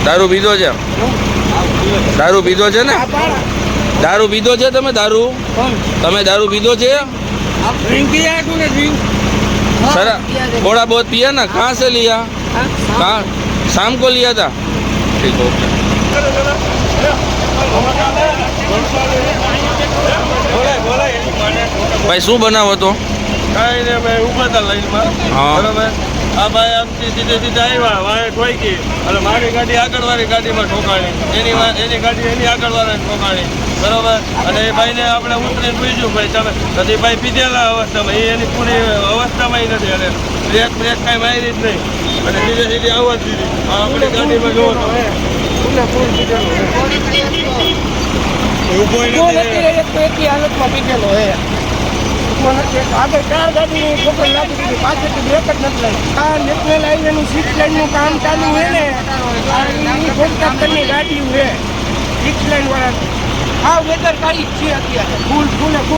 દારૂ પીધો છે? દારૂ પીધો છે ને? દારૂ પીધો છે તમે? તમે दारू पीधो છે? सर थोड़ा बहुत पिया ना? कहाँ से लिया? कहाँ? शाम को लिया था? ठीक हो भाई शू बनावो तो? આ ભાઈ આમથી સીધે સીધા આવ્યા વાળે ઠોકી અને મારી ગાડી આગળવાળી ગાડીમાં ઠોકાણી એની ગાડી એની આગળવાળાને ઠોકાણી બરોબર. અને એ ભાઈને આપણે ઉતરીને પૂછ્યું ભાઈ તમે નથી ભાઈ પીધેલા અવસ્થામાં એની પૂરી અવસ્થામાં નથી અને બ્રેક કાંઈ મારી જ નહીં અને સીધે સીધી આવવા જ દીધી આપણી ગાડીમાં જોવો તમે હાલતમાં પીધેલો હે. આગળ 4 ગાડીની ઠોકર લાગી દીધી, પાછળથી બ્રેક જ નથી લાગી. આ નેશનલ હાઈવેનું 6 લાઈનનું કામ ચાલુ છે ને, કોન્ટ્રાક્ટરની ગાડી છે 6 લાઈન વાળા. આ વેધર કાઢી જ છે અત્યારે ફૂલ